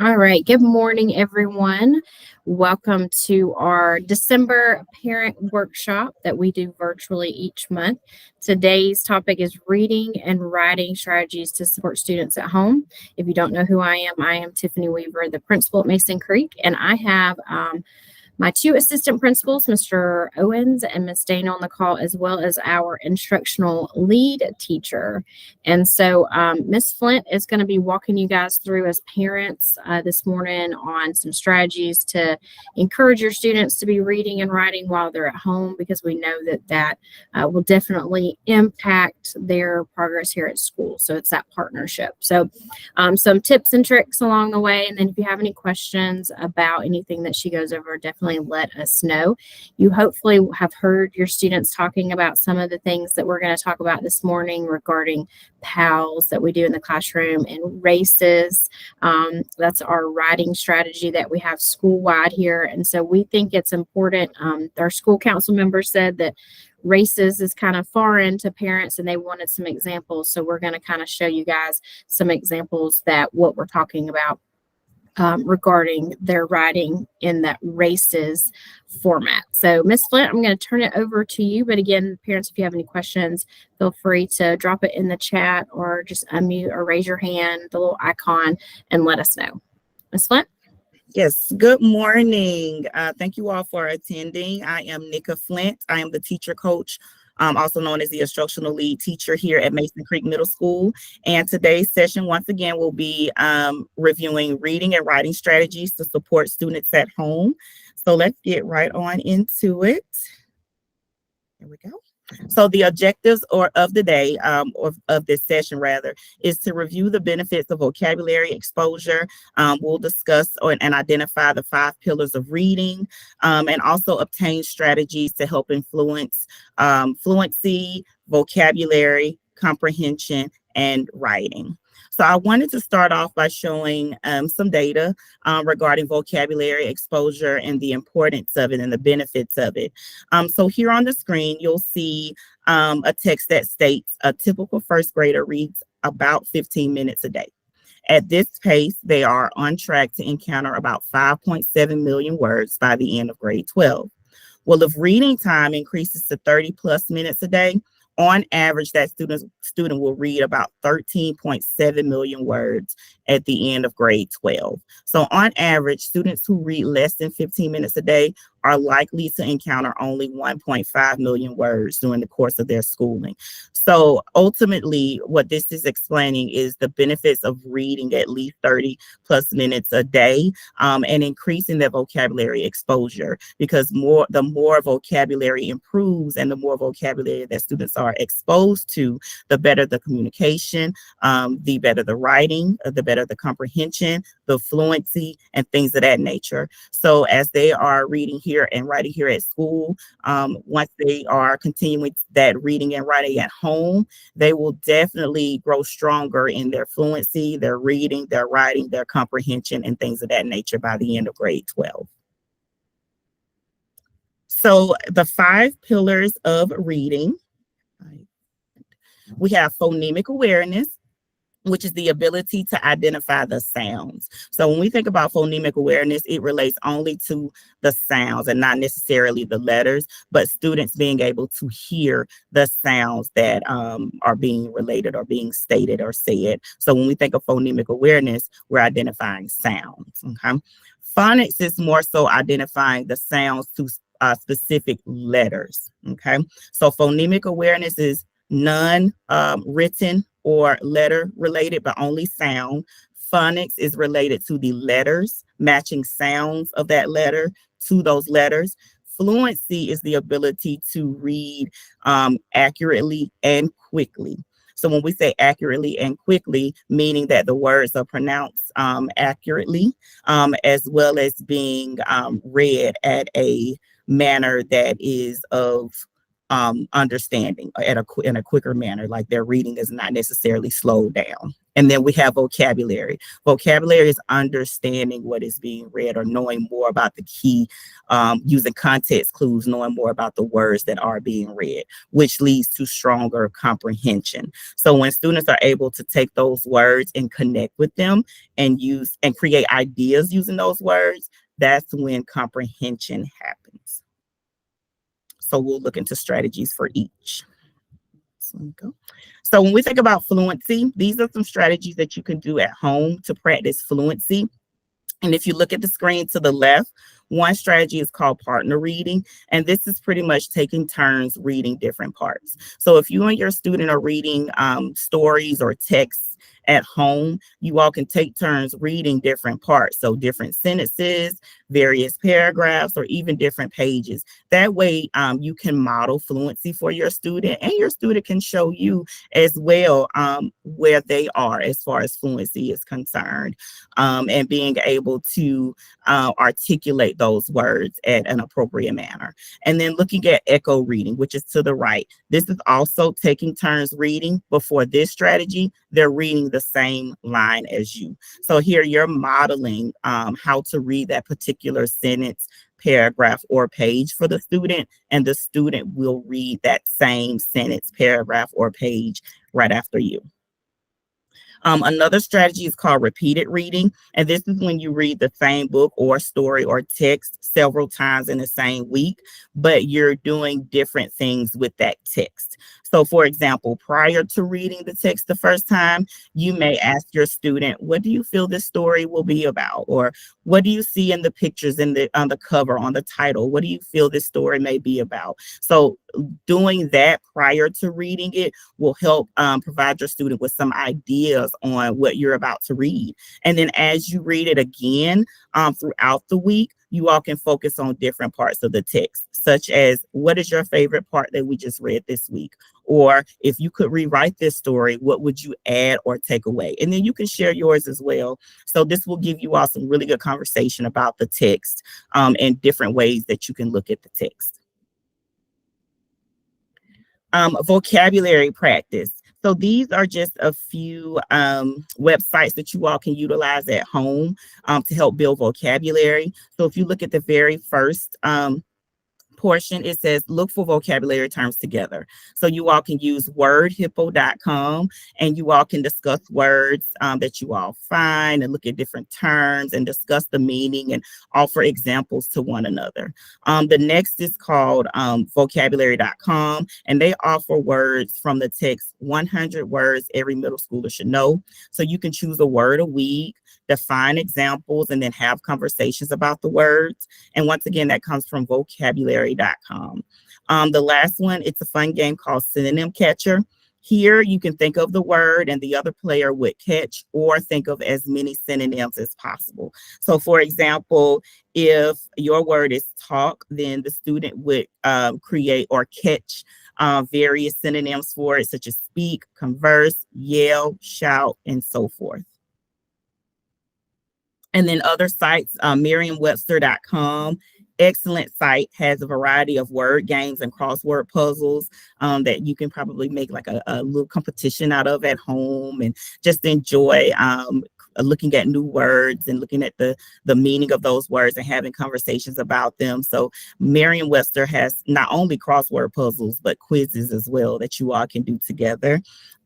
All right. Good morning, everyone. Welcome to our December parent workshop that we do virtually each month. Today's topic is reading and writing strategies to support students at home. If you don't know who I am Tiffany Weaver, the principal at Mason Creek, and I have my two assistant principals, Mr. Owens and Miss Dana, on the call, as well as our instructional lead teacher. And so Miss Flint is going to be walking you guys through as parents this morning on some strategies to encourage your students to be reading and writing while they're at home, because we know that will definitely impact their progress here at school. So it's that partnership. So some tips and tricks along the way. And then if you have any questions about anything that she goes over, definitely let us know. You hopefully have heard your students talking about some of the things that we're going to talk about this morning regarding PALs that we do in the classroom and races. That's our writing strategy that we have school-wide here. And so we think it's important. Our school council member said that races is kind of foreign to parents and they wanted some examples. So we're going to kind of show you guys some examples that what we're talking about regarding their writing in that races format. So Miss Flint, I'm going to turn it over to you. But again, parents, if you have any questions, feel free to drop it in the chat or just unmute or raise your hand, the little icon, and let us know. Miss Flint? Yes, good morning. Thank you all for attending. I am Nika Flint. I am the teacher coach, also known as the instructional lead teacher here at Mason Creek Middle School. And today's session, once again, will be reviewing reading and writing strategies to support students at home. So let's get right on into it. There we go. So the objectives of the day, or of this session rather, is to review the benefits of vocabulary exposure. We'll discuss and identify the 5 pillars of reading, and also obtain strategies to help influence fluency, vocabulary, comprehension, and writing. So I wanted to start off by showing some data regarding vocabulary exposure and the importance of it and the benefits of it. So here on the screen, you'll see a text that states a typical first grader reads about 15 minutes a day. At this pace, they are on track to encounter about 5.7 million words by the end of grade 12. Well, if reading time increases to 30 plus minutes a day, on average, that student will read about 13.7 million words at the end of grade 12. So on average, students who read less than 15 minutes a day are likely to encounter only 1.5 million words during the course of their schooling. So ultimately, what this is explaining is the benefits of reading at least 30 plus minutes a day, and increasing their vocabulary exposure, because the more vocabulary improves and the more vocabulary that students are exposed to, the better the communication, the better the writing, the better the comprehension, the fluency, and things of that nature. So as they are reading here and writing here at school, once they are continuing that reading and writing at home, they will definitely grow stronger in their fluency, their reading, their writing, their comprehension, and things of that nature by the end of grade 12. So the 5 pillars of reading, we have phonemic awareness, which is the ability to identify the sounds. So when we think about phonemic awareness, it relates only to the sounds and not necessarily the letters, but students being able to hear the sounds that are being related or being stated or said. So when we think of phonemic awareness, we're identifying sounds. Okay. Phonics is more so identifying the sounds to specific letters. Okay. So phonemic awareness is non-written or letter related, but only sound. Phonics is related to the letters, matching sounds of that letter to those letters. Fluency is the ability to read accurately and quickly. So when we say accurately and quickly, meaning that the words are pronounced accurately, as well as being read at a manner that is of understanding in a quicker manner, like their reading is not necessarily slowed down. And then we have vocabulary. Vocabulary is understanding what is being read or knowing more about the key, using context clues, knowing more about the words that are being read, which leads to stronger comprehension. So when students are able to take those words and connect with them and use and create ideas using those words, that's when comprehension happens. So we'll look into strategies for each. So when we think about fluency, these are some strategies that you can do at home to practice fluency. And if you look at the screen to the left, one strategy is called partner reading. And this is pretty much taking turns reading different parts. So if you and your student are reading stories or texts at home, you all can take turns reading different parts. So different sentences, various paragraphs, or even different pages. That way you can model fluency for your student, and your student can show you as well where they are as far as fluency is concerned, and being able to articulate those words at an appropriate manner. And then looking at echo reading, which is to the right. This is also taking turns reading, but for this strategy, they're reading the same line as you. So here you're modeling how to read that particular sentence, paragraph, or page for the student, and the student will read that same sentence, paragraph, or page right after you. Another strategy is called repeated reading, and this is when you read the same book or story or text several times in the same week, but you're doing different things with that text. So for example, prior to reading the text the first time, you may ask your student, what do you feel this story will be about? Or what do you see in the pictures on the cover, on the title? What do you feel this story may be about? So doing that prior to reading it will help provide your student with some ideas on what you're about to read. And then as you read it again throughout the week, you all can focus on different parts of the text, such as what is your favorite part that we just read this week? Or if you could rewrite this story, what would you add or take away? And then you can share yours as well. So this will give you all some really good conversation about the text and different ways that you can look at the text. Vocabulary practice. So these are just a few websites that you all can utilize at home to help build vocabulary. So if you look at the very first portion, it says look for vocabulary terms together. So you all can use wordhippo.com, and you all can discuss words that you all find and look at different terms and discuss the meaning and offer examples to one another. The next is called vocabulary.com, and they offer words from the text 100 words every middle schooler should know. So you can choose a word a week, define examples, and then have conversations about the words. And once again, that comes from vocabulary.com. The last one, it's a fun game called Synonym Catcher. Here you can think of the word and the other player would catch or think of as many synonyms as possible. So for example, if your word is talk, then the student would create or catch various synonyms for it, such as speak, converse, yell, shout, and so forth. And then other sites, Merriam-Webster.com, excellent site, has a variety of word games and crossword puzzles that you can probably make like a little competition out of at home and just enjoy looking at new words and looking at the meaning of those words and having conversations about them. So Merriam-Webster has not only crossword puzzles, but quizzes as well that you all can do together.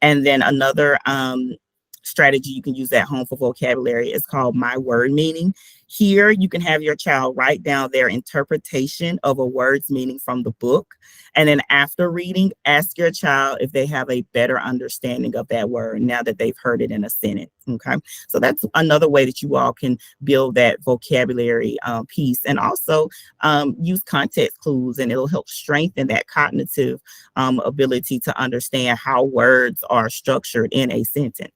And then another strategy you can use at home for vocabulary is called My Word Meaning. Here you can have your child write down their interpretation of a word's meaning from the book. And then after reading, ask your child if they have a better understanding of that word now that they've heard it in a sentence. Okay, so that's another way that you all can build that vocabulary piece, and also use context clues, and it'll help strengthen that cognitive ability to understand how words are structured in a sentence.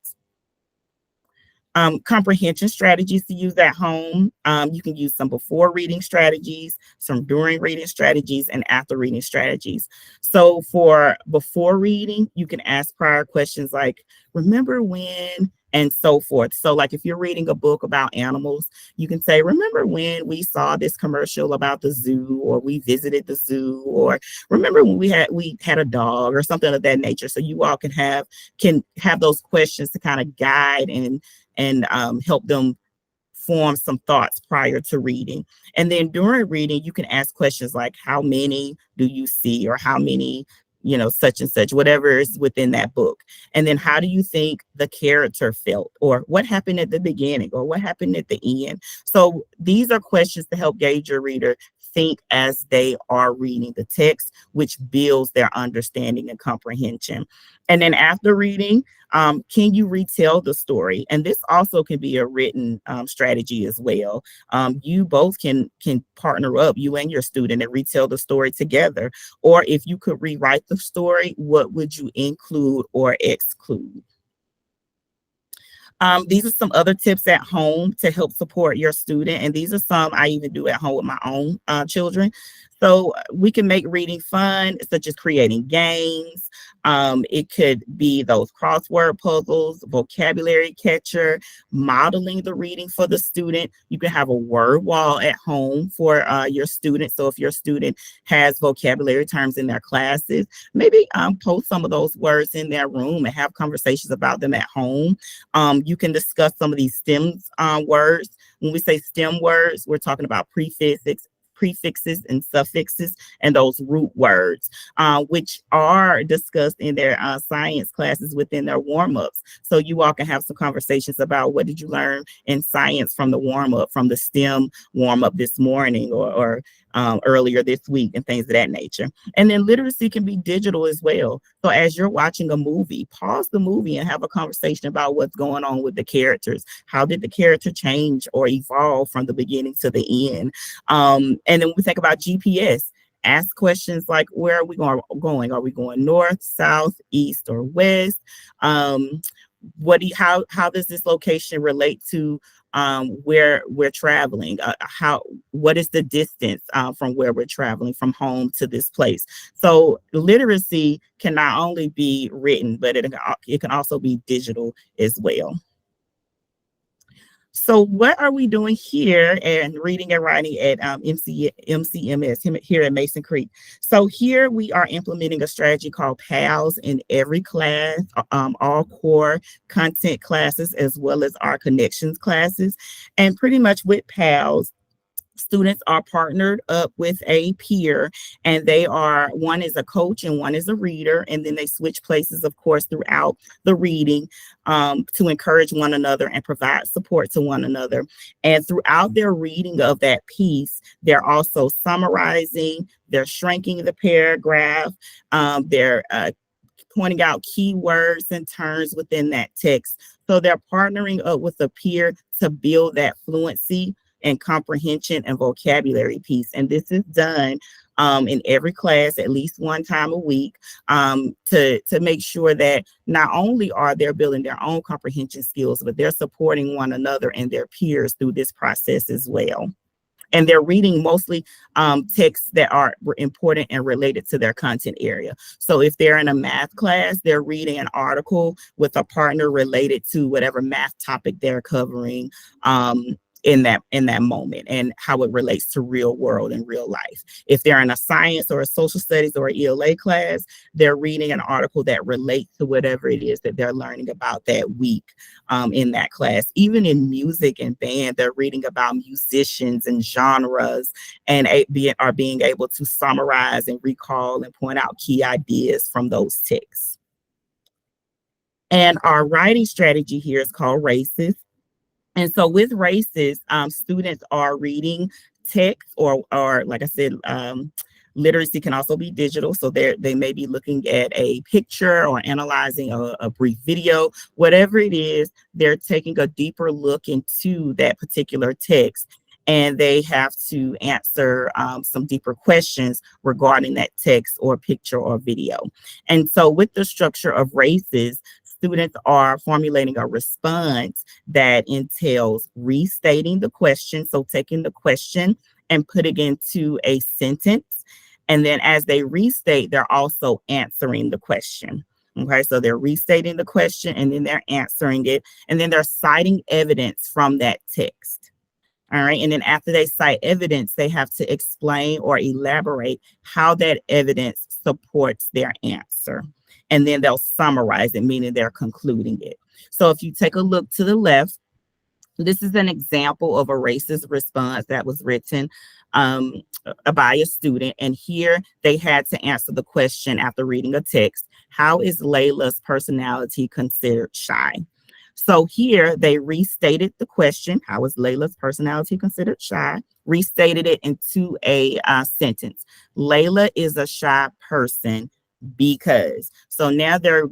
Comprehension strategies to use at home. You can use some before reading strategies, some during reading strategies, and after reading strategies. So for before reading, you can ask prior questions like, remember when, and so forth. So like if you're reading a book about animals, you can say, remember when we saw this commercial about the zoo, or we visited the zoo, or remember when we had a dog, or something of that nature. So you all can have those questions to kind of guide and help them form some thoughts prior to reading. And then during reading, you can ask questions like, how many do you see, or how many, such and such, whatever is within that book. And then how do you think the character felt, or what happened at the beginning, or what happened at the end? So these are questions to help gauge your reader think as they are reading the text, which builds their understanding and comprehension. And then after reading, can you retell the story? And this also can be a written strategy as well. You both can partner up, you and your student, and retell the story together. Or if you could rewrite the story, what would you include or exclude? These are some other tips at home to help support your student. And these are some I even do at home with my own children. So we can make reading fun, such as creating games. It could be those crossword puzzles, vocabulary catcher, modeling the reading for the student. You can have a word wall at home for your student. So if your student has vocabulary terms in their classes, maybe post some of those words in their room and have conversations about them at home. You can discuss some of these STEM words. When we say STEM words, we're talking about prefixes and suffixes, and those root words, which are discussed in their science classes within their warm-ups. So you all can have some conversations about, what did you learn in science from the warm-up, from the STEM warm-up this morning, or earlier this week, and things of that nature. And then literacy can be digital as well. So as you're watching a movie, pause the movie and have a conversation about what's going on with the characters. How did the character change or evolve from the beginning to the end? And then when we think about GPS, ask questions like, where are we going? Are we going north, south, east, or west? How does this location relate to where we're traveling? What is the distance from where we're traveling from home to this place? So literacy can not only be written, but it can also be digital as well. So what are we doing here and reading and writing at MCMS here at Mason Creek? So here we are implementing a strategy called PALS in every class, all core content classes, as well as our connections classes. And pretty much with PALS, students are partnered up with a peer, and one is a coach and one is a reader, and then they switch places, of course, throughout the reading to encourage one another and provide support to one another. And throughout their reading of that piece, they're also summarizing, they're shrinking the paragraph, they're pointing out keywords and terms within that text. So they're partnering up with a peer to build that fluency and comprehension and vocabulary piece. And this is done in every class at least one time a week to make sure that not only are they building their own comprehension skills, but they're supporting one another and their peers through this process as well. And they're reading mostly texts that are important and related to their content area. So if they're in a math class, they're reading an article with a partner related to whatever math topic they're covering in that moment, and how it relates to real world and real life. If they're in a science or a social studies or ELA class, they're reading an article that relates to whatever it is that they're learning about that week in that class. Even in music and band, they're reading about musicians and genres, and are being able to summarize and recall and point out key ideas from those texts. And our writing strategy here is called RACES. And so with RACES, students are reading text, or like I said, literacy can also be digital. So they may be looking at a picture or analyzing a brief video. Whatever it is, they're taking a deeper look into that particular text, and they have to answer some deeper questions regarding that text or picture or video. And so with the structure of RACES, students are formulating a response that entails restating the question. So taking the question and putting it into a sentence. And then as they restate, they're also answering the question. Okay, so they're restating the question and then they're answering it, and then they're citing evidence from that text. All right, and then after they cite evidence, they have to explain or elaborate how that evidence supports their answer. And then they'll summarize it, meaning they're concluding it. So if you take a look to the left, this is an example of a racist response that was written by a student. And here they had to answer the question after reading a text: how is Layla's personality considered shy? So here they restated the question: how is Layla's personality considered shy? Restated it into a sentence: Layla is a shy person because. So now they're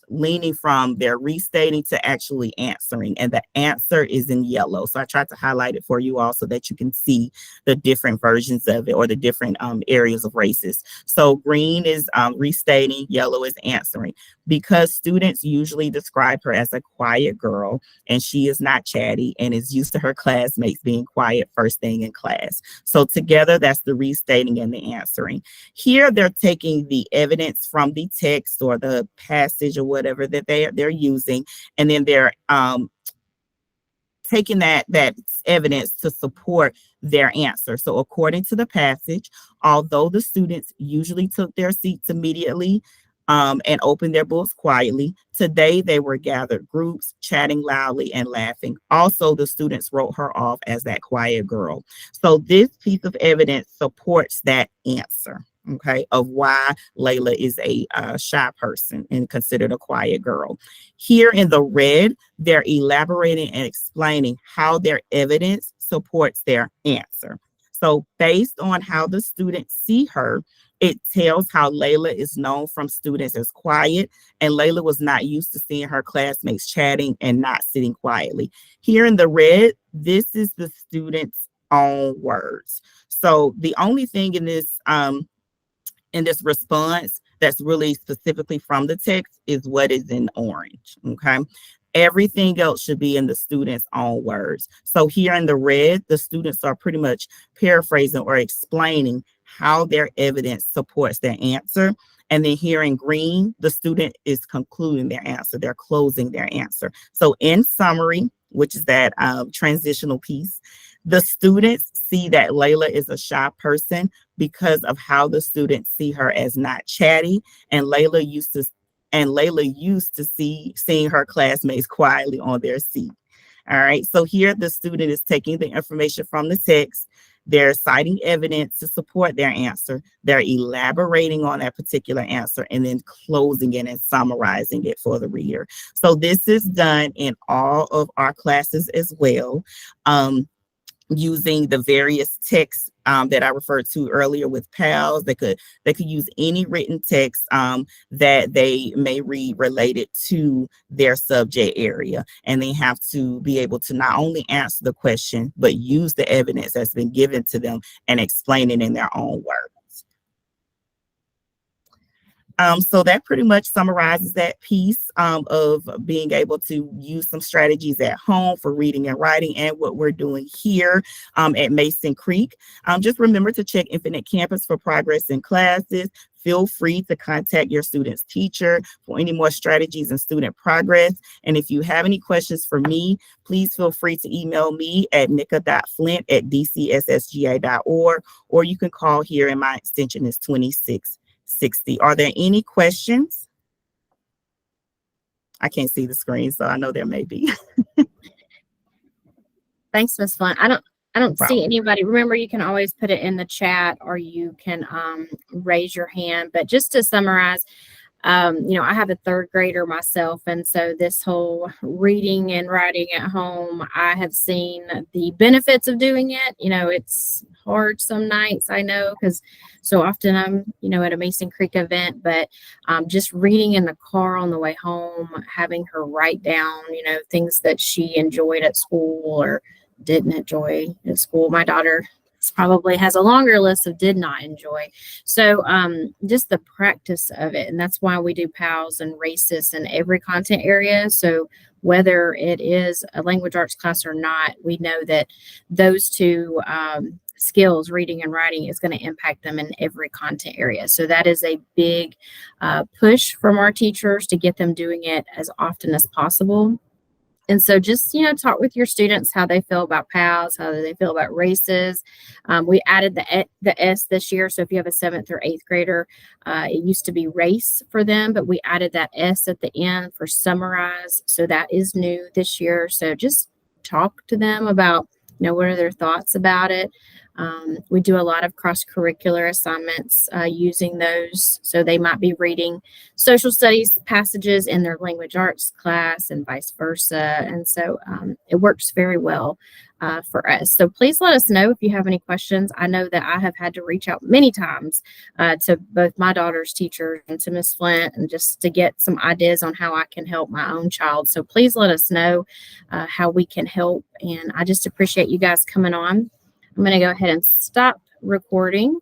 leaning from their restating to actually answering, and the answer is in yellow. So I tried to highlight it for you all so that you can see the different versions of it, or the different areas of racist. So green is restating, yellow is answering. Because students usually describe her as a quiet girl, and she is not chatty and is used to her classmates being quiet first thing in class. So together, that's the restating and the answering. Here, they're taking the evidence from the text or the passage or whatever that they're using, and then they're taking that evidence to support their answer. So according to the passage, although the students usually took their seats immediately and opened their books quietly, today they were gathered groups, chatting loudly and laughing. Also, the students wrote her off as that quiet girl. So this piece of evidence supports that answer, okay, of why Layla is a shy person and considered a quiet girl. Here in the red, they're elaborating and explaining how their evidence supports their answer. So based on how the students see her, it tells how Layla is known from students as quiet, and Layla was not used to seeing her classmates chatting and not sitting quietly. Here in the red, this is the student's own words. So the only thing in this response that's really specifically from the text is what is in orange, okay? Everything else should be in the student's own words. So here in the red, the students are pretty much paraphrasing or explaining how their evidence supports their answer. And then here in green, the student is concluding their answer. They're closing their answer. So in summary, which is that transitional piece, the students see that Layla is a shy person because of how the students see her as not chatty, and Layla used to seeing her classmates quietly on their seat. All right. So here the student is taking the information from the text. They're citing evidence to support their answer. They're elaborating on that particular answer and then closing it and summarizing it for the reader. So this is done in all of our classes as well, using the various texts that I referred to earlier with PALS. They could use any written text that they may read related to their subject area, and they have to be able to not only answer the question but use the evidence that's been given to them and explain it in their own words. So that pretty much summarizes that piece of being able to use some strategies at home for reading and writing, and what we're doing here at Mason Creek. Just remember to check Infinite Campus for progress in classes. Feel free to contact your student's teacher for any more strategies in student progress. And if you have any questions for me, please feel free to email me at nika.flint@dcssga.org, or you can call here, and my extension is 2660. Are there any questions? I can't see the screen, so I know there may be. Thanks, Ms. Flint. I don't see anybody. Remember, you can always put it in the chat, or you can raise your hand. But just to summarize, I have a third grader myself, and so this whole reading and writing at home, I have seen the benefits of doing it. It's hard some nights, I know, because so often I'm, at a Mason Creek event, but just reading in the car on the way home, having her write down, things that she enjoyed at school or didn't enjoy at school. My daughter probably has a longer list of did not enjoy. So just the practice of it. And that's why we do PALS and RACIS in every content area. So whether it is a language arts class or not, we know that those two skills, reading and writing, is going to impact them in every content area. So that is a big push from our teachers to get them doing it as often as possible. And so just, talk with your students how they feel about PALs, how they feel about races. We added the S this year. So if you have a 7th or 8th grader, it used to be race for them, but we added that S at the end for summarize. So that is new this year. So just talk to them about, what are their thoughts about it. We do a lot of cross-curricular assignments using those. So they might be reading social studies passages in their language arts class and vice versa. And so it works very well for us. So please let us know if you have any questions. I know that I have had to reach out many times to both my daughter's teachers and to Miss Flint, and just to get some ideas on how I can help my own child. So please let us know how we can help. And I just appreciate you guys coming on. I'm going to go ahead and stop recording.